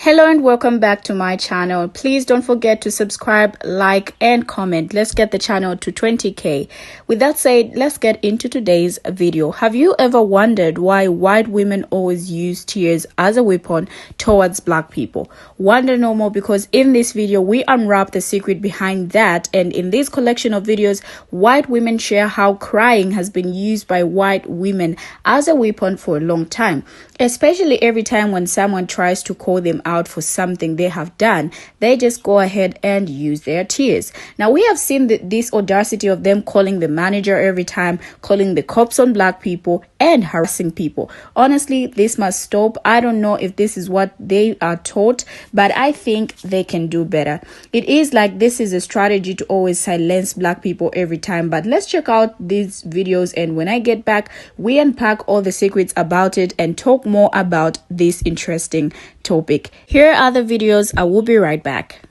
Hello and welcome back to my channel. Please don't forget to subscribe, like, and comment. Let's get the channel to 20k. With that said, let's get into today's video. Have you ever wondered why white women always use tears as a weapon towards black people? Wonder no more, because in this video we unwrap the secret behind that, and in this collection of videos white women share how crying has been used by white women as a weapon for a long time, especially every time when someone tries to call them out for something they have done. They just go ahead and use their tears. Now, we have seen this audacity of them calling the manager every time, calling the cops on black people, and harassing people. Honestly, this must stop. I don't know if this is what they are taught, but I think they can do better. It is like this is a strategy to always silence black people every time. But let's check out these videos, and when I get back, we unpack all the secrets about it and talk more about this interesting topic. Here are the videos. I will be right back.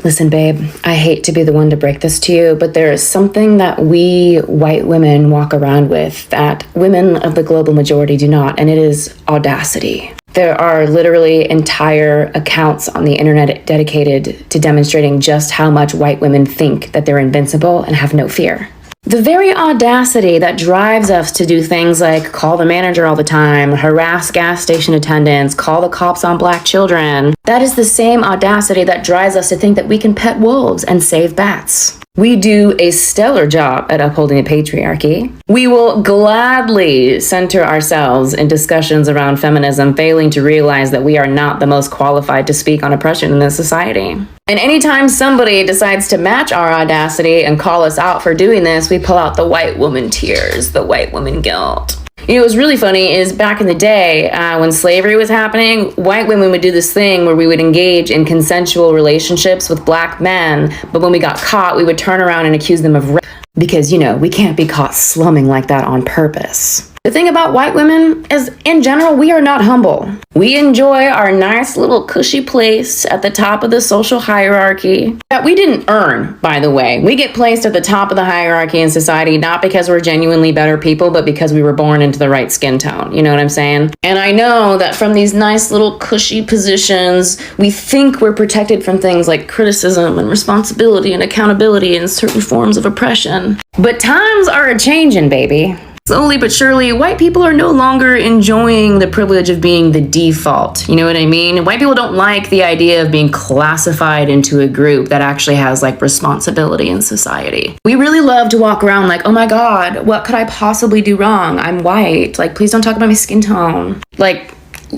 Listen, babe, I hate to be the one to break this to you, but there is something that we white women walk around with that women of the global majority do not, and it is audacity. There are literally entire accounts on the internet dedicated to demonstrating just how much white women think that they're invincible and have no fear. The very audacity that drives us to do things like call the manager all the time, harass gas station attendants, call the cops on black children, that is the same audacity that drives us to think that we can pet wolves and save bats. We do a stellar job at upholding the patriarchy. We will gladly center ourselves in discussions around feminism, failing to realize that we are not the most qualified to speak on oppression in this society. And anytime somebody decides to match our audacity and call us out for doing this, we pull out the white woman tears, the white woman guilt. You know, what's really funny is back in the day, when slavery was happening, white women would do this thing where we would engage in consensual relationships with black men, but when we got caught, we would turn around and accuse them of rape. Because, you know, we can't be caught slumming like that on purpose. The thing about white women is, in general, we are not humble. We enjoy our nice little cushy place at the top of the social hierarchy that we didn't earn, by the way. We get placed at the top of the hierarchy in society not because we're genuinely better people, but because we were born into the right skin tone. You know what I'm saying? And I know that from these nice little cushy positions, we think we're protected from things like criticism and responsibility and accountability and certain forms of oppression. But times are a-changin', baby. Slowly but surely, white people are no longer enjoying the privilege of being the default. You know what I mean? White people don't like the idea of being classified into a group that actually has like responsibility in society. We really love to walk around like, oh my God, what could I possibly do wrong? I'm white. Like, please don't talk about my skin tone. Like,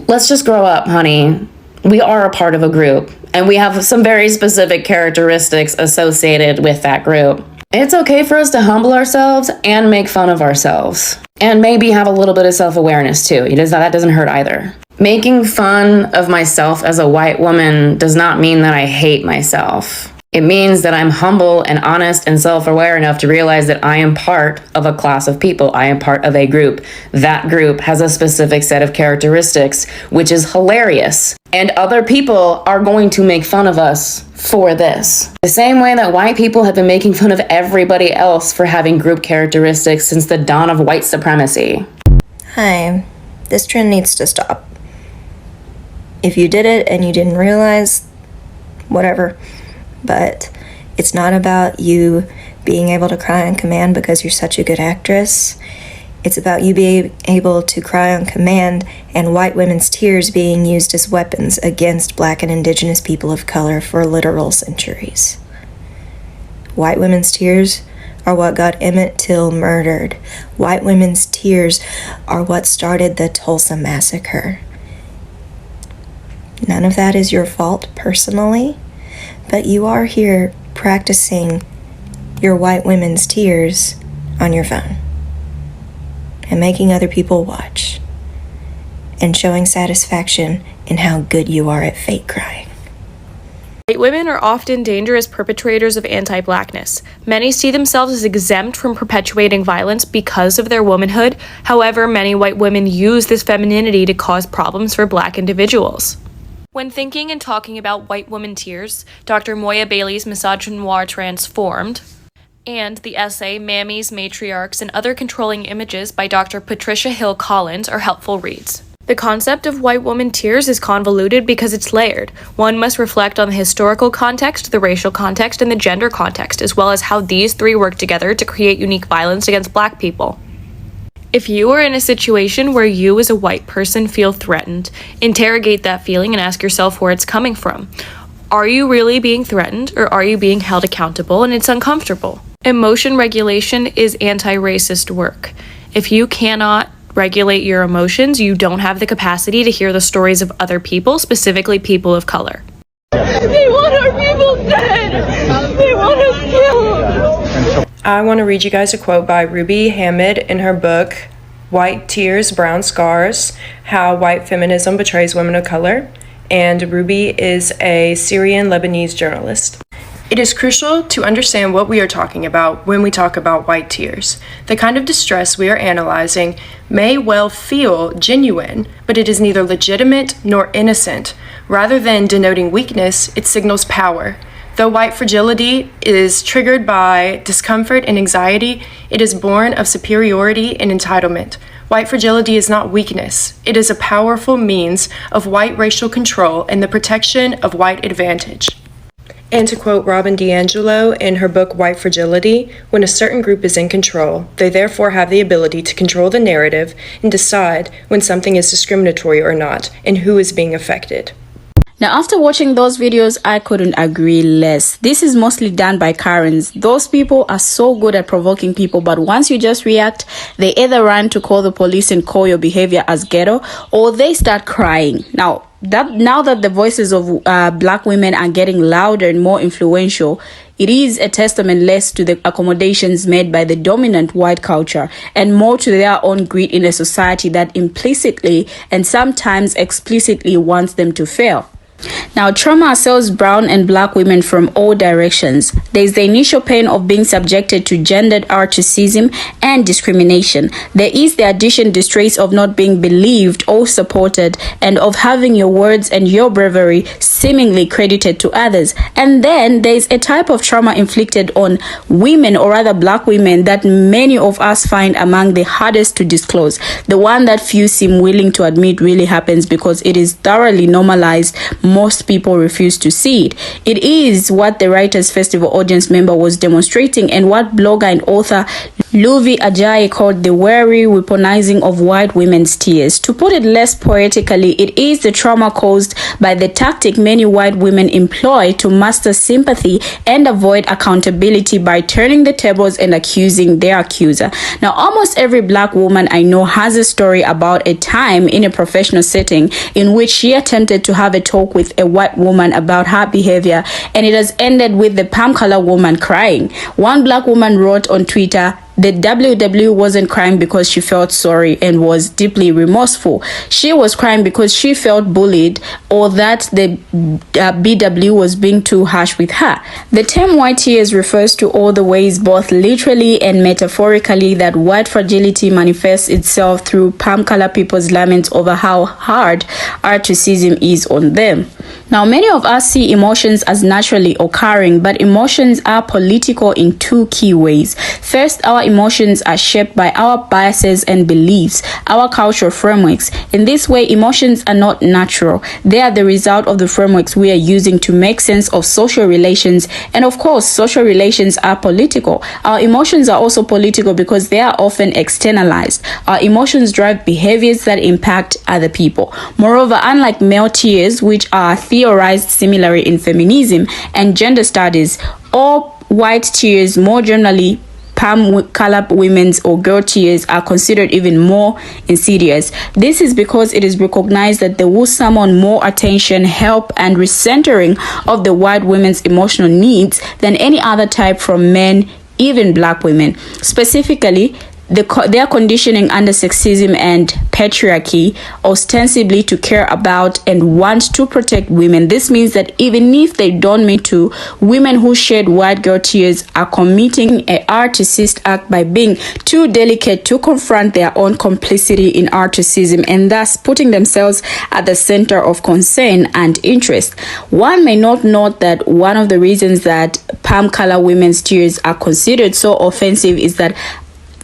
let's just grow up, honey. We are a part of a group, and we have some very specific characteristics associated with that group. It's okay for us to humble ourselves and make fun of ourselves. And maybe have a little bit of self-awareness too. That doesn't hurt either. Making fun of myself as a white woman does not mean that I hate myself. It means that I'm humble and honest and self-aware enough to realize that I am part of a class of people. I am part of a group. That group has a specific set of characteristics, which is hilarious. And other people are going to make fun of us for this. The same way that white people have been making fun of everybody else for having group characteristics since the dawn of white supremacy. Hi, this trend needs to stop. If you did it and you didn't realize, whatever. But it's not about you being able to cry on command because you're such a good actress. It's about you being able to cry on command and white women's tears being used as weapons against black and indigenous people of color for literal centuries. White women's tears are what got Emmett Till murdered. White women's tears are what started the Tulsa Massacre. None of that is your fault personally, but you are here practicing your white women's tears on your phone and making other people watch and showing satisfaction in how good you are at fake crying. White women are often dangerous perpetrators of anti-blackness. Many see themselves as exempt from perpetuating violence because of their womanhood. However, many white women use this femininity to cause problems for black individuals. When thinking and talking about white woman tears, Dr. Moya Bailey's Misogynoir Transformed, and the essay Mammies, Matriarchs, and Other Controlling Images by Dr. Patricia Hill Collins are helpful reads. The concept of white woman tears is convoluted because it's layered. One must reflect on the historical context, the racial context, and the gender context, as well as how these three work together to create unique violence against Black people. If you are in a situation where you as a white person feel threatened, interrogate that feeling and ask yourself where it's coming from. Are you really being threatened, or are you being held accountable and it's uncomfortable? Emotion regulation is anti-racist work. If you cannot regulate your emotions, you don't have the capacity to hear the stories of other people, specifically people of color. They want our people dead! They want us killed! I want to read you guys a quote by Ruby Hamid in her book, White Tears, Brown Scars, How White Feminism Betrays Women of Color. And Ruby is a Syrian Lebanese journalist. It is crucial to understand what we are talking about when we talk about white tears. The kind of distress we are analyzing may well feel genuine, but it is neither legitimate nor innocent. Rather than denoting weakness, it signals power. Though white fragility is triggered by discomfort and anxiety, it is born of superiority and entitlement. White fragility is not weakness. It is a powerful means of white racial control and the protection of white advantage. And to quote Robin DiAngelo in her book White Fragility, when a certain group is in control, they therefore have the ability to control the narrative and decide when something is discriminatory or not, and who is being affected. Now, after watching those videos, I couldn't agree less. This is mostly done by Karens. Those people are so good at provoking people, but once you just react, they either run to call the police and call your behavior as ghetto, or they start crying. Now that the voices of Black women are getting louder and more influential, it is a testament less to the accommodations made by the dominant white culture and more to their own greed in a society that implicitly and sometimes explicitly wants them to fail. Now, trauma assails brown and Black women from all directions. There is the initial pain of being subjected to gendered racism and discrimination. There is the additional distress of not being believed or supported, and of having your words and your bravery seemingly credited to others. And then there is a type of trauma inflicted on women, or rather Black women, that many of us find among the hardest to disclose. The one that few seem willing to admit really happens because it is thoroughly normalized. Most people refuse to see it. It is what the Writers' Festival audience member was demonstrating, and what blogger and author Luvi Ajayi called the wary weaponizing of white women's tears. To put it less poetically, it is the trauma caused by the tactic many white women employ to master sympathy and avoid accountability by turning the tables and accusing their accuser. Now, almost every Black woman I know has a story about a time in a professional setting in which she attempted to have a talk with a white woman about her behavior, and it has ended with the palm color woman crying. One Black woman wrote on Twitter, the WW wasn't crying because she felt sorry and was deeply remorseful. She was crying because she felt bullied, or that the BW was being too harsh with her. The term white tears refers to all the ways, both literally and metaphorically, that white fragility manifests itself through palm color people's laments over how hard racism is on them. Now, many of us see emotions as naturally occurring, but emotions are political in two key ways. First, our emotions are shaped by our biases and beliefs, our cultural frameworks. In this way, emotions are not natural. They are the result of the frameworks we are using to make sense of social relations. And of course, social relations are political. Our emotions are also political because they are often externalized. Our emotions drive behaviors that impact other people. Moreover, unlike male tears, which are theorized similarly in feminism and gender studies, all white tears, more generally palm color women's or girl tears, are considered even more insidious. This is because it is recognized that they will summon more attention, help, and recentering of the white women's emotional needs than any other type from men, even Black women. Specifically, their conditioning under sexism and patriarchy, ostensibly to care about and want to protect women. This means that even if they don't mean to, women who shed white girl tears are committing a narcissist act by being too delicate to confront their own complicity in narcissism, and thus putting themselves at the center of concern and interest. One may not note that one of the reasons that palm color women's tears are considered so offensive is that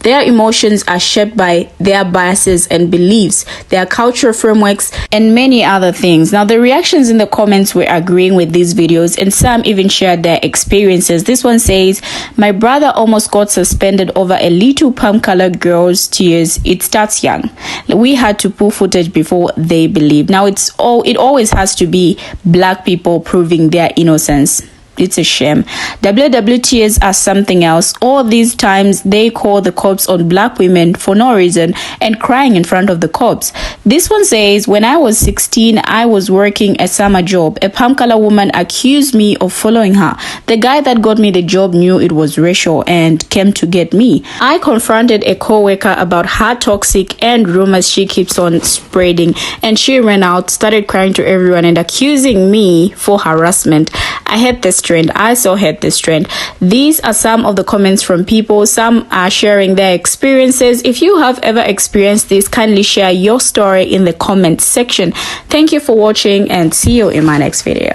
Their emotions are shaped by their biases and beliefs, their cultural frameworks, and many other things. Now, the reactions in the comments were agreeing with these videos, and some even shared their experiences. This one says, my brother almost got suspended over a little palm-colored girl's tears. It starts young. We had to pull footage before they believed. Now, it always has to be black people proving their innocence. It's a shame. WWTs are something else. All these times they call the cops on black women for no reason and crying in front of the cops. This one says, when I was 16, I was working a summer job. A palm color woman accused me of following her. The guy that got me the job knew it was racial and came to get me. I confronted a co-worker about her toxic and rumors she keeps on spreading, and she ran out, started crying to everyone and accusing me for harassment. I hate this trend. I so hate this trend. These are some of the comments from people. Some are sharing their experiences. If you have ever experienced this, kindly share your story in the comment section. Thank you for watching and see you in my next video.